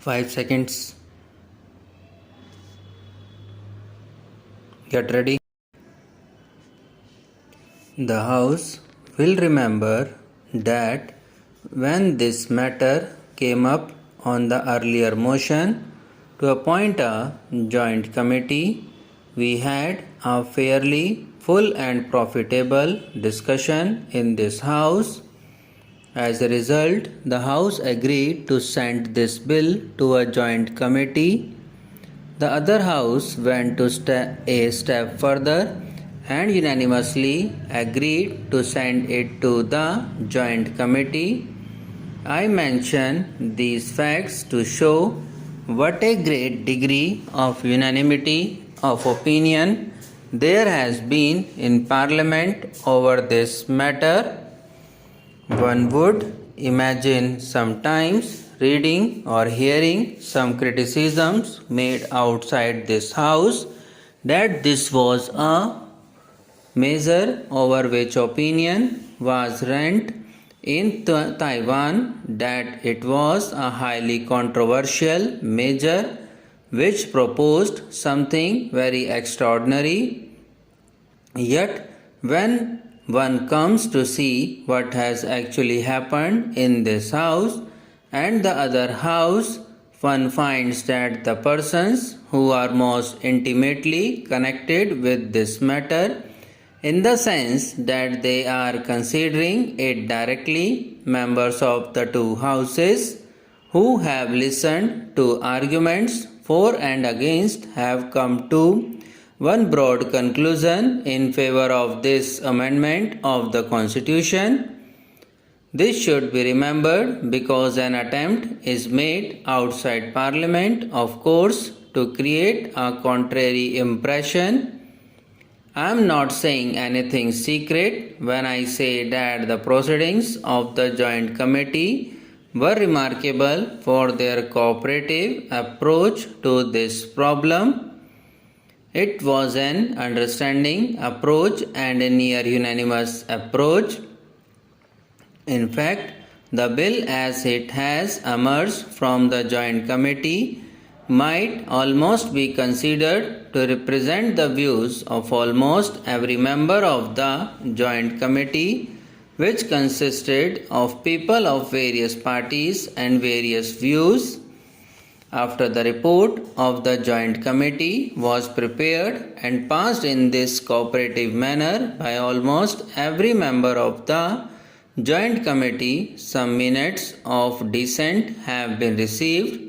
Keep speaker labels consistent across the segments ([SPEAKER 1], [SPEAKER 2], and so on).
[SPEAKER 1] 5 seconds. Get ready. The House will remember that when this matter came up on the earlier motion to appoint a joint committee, we had a fairly full and profitable discussion in this House. As a result, the House agreed to send this bill to a joint committee. The other House went a step further and unanimously agreed to send it to the joint committee. I mention these facts to show what a great degree of unanimity of opinion there has been in Parliament over this matter. One would imagine sometimes reading or hearing some criticisms made outside this House that this was a measure over which opinion was rent in Taiwan, that it was a highly controversial measure which proposed something very extraordinary. Yet, when one comes to see what has actually happened in this House and the other House, one finds that the persons who are most intimately connected with this matter, in the sense that they are considering it directly, members of the two Houses who have listened to arguments for and against, have come to one broad conclusion in favor of this amendment of the Constitution. This should be remembered because an attempt is made outside Parliament, of course, to create a contrary impression. I am not saying anything secret when I say that the proceedings of the Joint Committee were remarkable for their cooperative approach to this problem. It was an understanding approach and a near unanimous approach. In fact, the bill as it has emerged from the Joint Committee might almost be considered to represent the views of almost every member of the Joint Committee, which consisted of people of various parties and various views. After the report of the Joint Committee was prepared and passed in this cooperative manner by almost every member of the Joint Committee, some minutes of dissent have been received.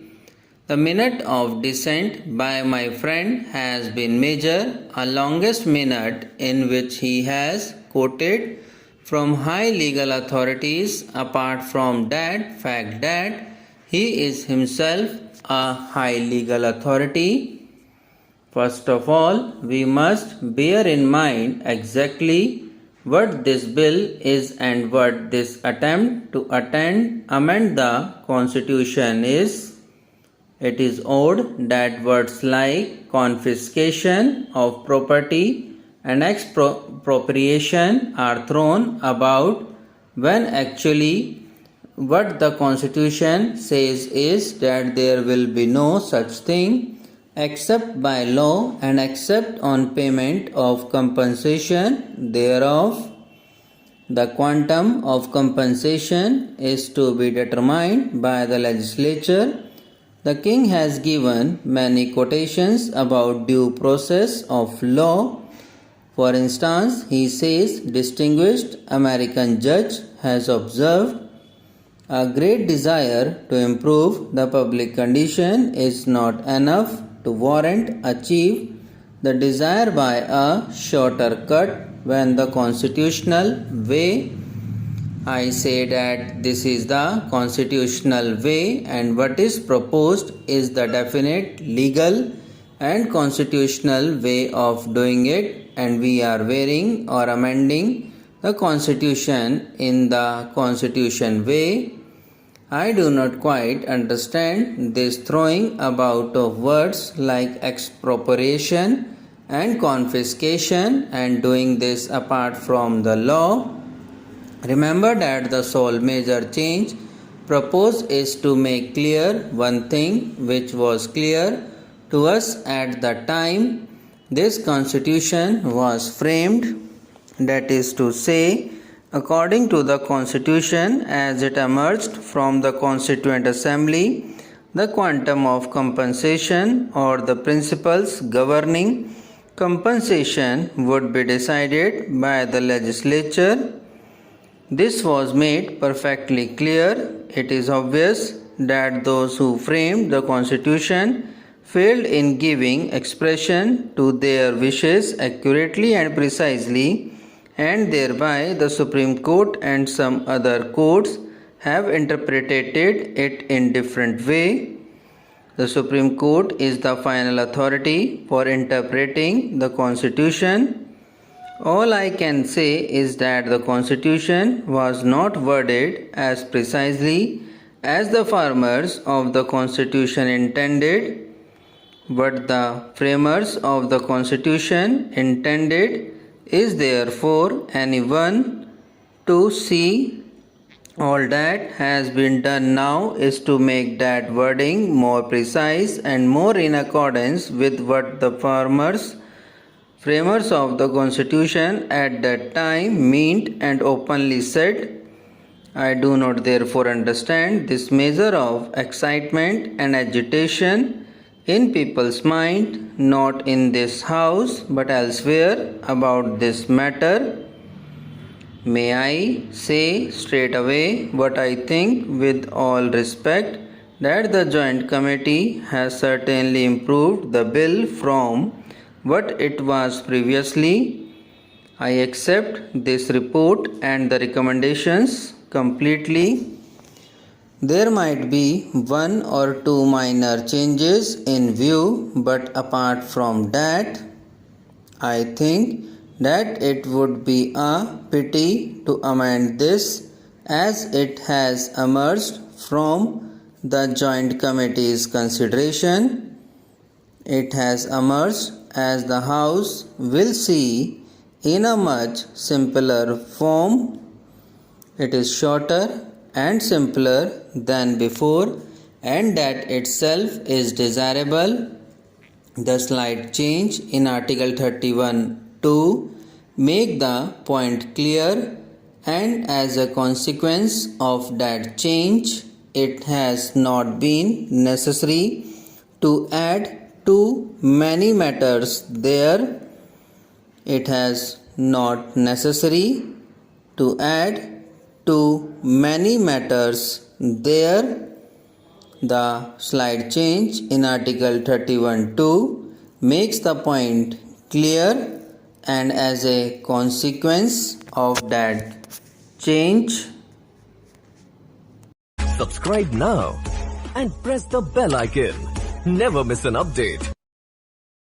[SPEAKER 1] The minute of dissent by my friend has been measured, a longest minute in which he has quoted from high legal authorities, apart from that fact that he is himself a high legal authority. First of all, we must bear in mind exactly what this bill is and what this attempt to amend the Constitution is. It is odd that words like confiscation of property and expropriation are thrown about when actually what the Constitution says is that there will be no such thing except by law and except on payment of compensation thereof. The quantum of compensation is to be determined by the legislature. The King has given many quotations about due process of law. For instance, he says, distinguished American judge has observed, a great desire to improve the public condition is not enough to warrant achieve the desire by a shorter cut when the constitutional way. I say that this is the constitutional way, and what is proposed is the definite legal and constitutional way of doing it, and we are varying or amending the Constitution in the Constitution way. I do not quite understand this throwing about of words like expropriation and confiscation and doing this apart from the law. Remember that the sole major change Propose is to make clear one thing which was clear to us at the time this constitution was framed, that is to say, according to the constitution as it emerged from the Constituent Assembly, the quantum of compensation or the principles governing compensation would be decided by the legislature. This was made perfectly clear. It is obvious that those who framed the constitution failed in giving expression to their wishes accurately and precisely, and thereby the Supreme Court and some other courts have interpreted it in different way. The Supreme Court is the final authority for interpreting the Constitution. All I can say is that the Constitution was not worded as precisely as the framers of the Constitution intended. What the framers of the Constitution intended is therefore anyone to see. All that has been done now is to make that wording more precise and more in accordance with what the framers of the Constitution at that time meant and openly said. I do not therefore understand this measure of excitement and agitation in people's mind, not in this house but elsewhere, about this matter. May I say straight away what I think with all respect, that the Joint Committee has certainly improved the bill from what it was previously. I accept this report and the recommendations completely. There might be one or two minor changes in view, but apart from that, I think that it would be a pity to amend this as it has emerged from the Joint Committee's consideration. It has emerged as the House will see in a much simpler form. It is shorter and simpler than before, and that itself is desirable. The slight change in Article 31 to make the point clear, and as a consequence of that change, it has not been necessary to add too many matters there. It has not necessary to add too many matters there. The slight change in Article 31(2) makes the point clear, and as a consequence of that change,
[SPEAKER 2] subscribe now and press the bell icon. Never miss an update.